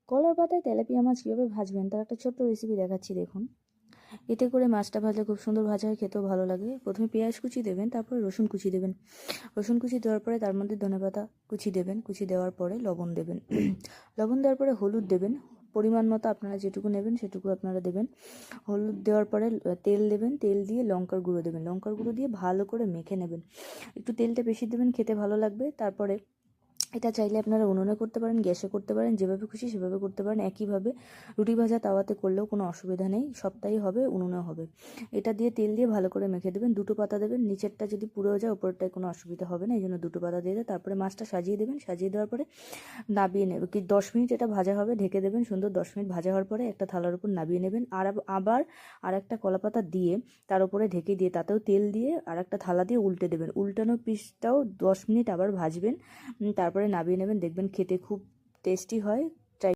কলার পাতায় তেলাপিয়া মাছ কীভাবে ভাজবেন তার একটা ছোট্ট রেসিপি দেখাচ্ছি দেখুন। এতে করে মাছটা ভাজলে খুব সুন্দর ভাজা হয়, খেতেও ভালো লাগে। প্রথমে পেঁয়াজ কুচি দেবেন, তারপরে রসুন কুচি দেবেন। রসুন কুচি দেওয়ার পরে তার মধ্যে ধনেপাতা কুচি দেবেন। কুচি দেওয়ার পরে লবণ দেবেন। লবণ দেওয়ার পরে হলুদ দেবেন, পরিমাণ মতো আপনারা যেটুকু নেবেন সেটুকু আপনারা দেবেন। হলুদ দেওয়ার পরে তেল দেবেন, তেল দিয়ে লঙ্কার গুঁড়ো দেবেন। লঙ্কার গুঁড়ো দিয়ে ভালো করে মেখে নেবেন। একটু তেলটা বেশি দেবেন, খেতে ভালো লাগবে। তারপরে এটা চাইলে আপনারা উনুনে করতে পারেন, গ্যাসে করতে পারেন, যেভাবে খুশি সেভাবে করতে পারেন। একইভাবে রুটি ভাজা তাওয়াতে করলেও কোনো অসুবিধা নেই, সবটাই হবে, উনুনেও হবে। এটা দিয়ে তেল দিয়ে ভালো করে মেখে দেবেন। 2টো পাতা দেবেন, নিচেরটা যদি পুড়েও যায় ওপরটায় কোনো অসুবিধা হবে না, এই জন্য 2টো পাতা দিয়ে দেবেন। তারপরে মাছটা সাজিয়ে দেবেন। সাজিয়ে দেওয়ার পরে নাবিয়ে নেবে কি 10 মিনিট এটা ভাজা হবে, ঢেকে দেবেন। সুন্দর 10 মিনিট ভাজা হওয়ার পরে একটা থালার উপর নাবিয়ে নেবেন। আবার একটা কলাপাতা দিয়ে তার উপরে ঢেকে দিয়ে তাতেও তেল দিয়ে আর একটা থালা দিয়ে উল্টে দেবেন। উল্টানো পিসটাও 10 মিনিট আবার ভাজবেন। তারপরে নাবিয়ে নেবেন, দেখবেন খেতে খুব টেস্টি হয়।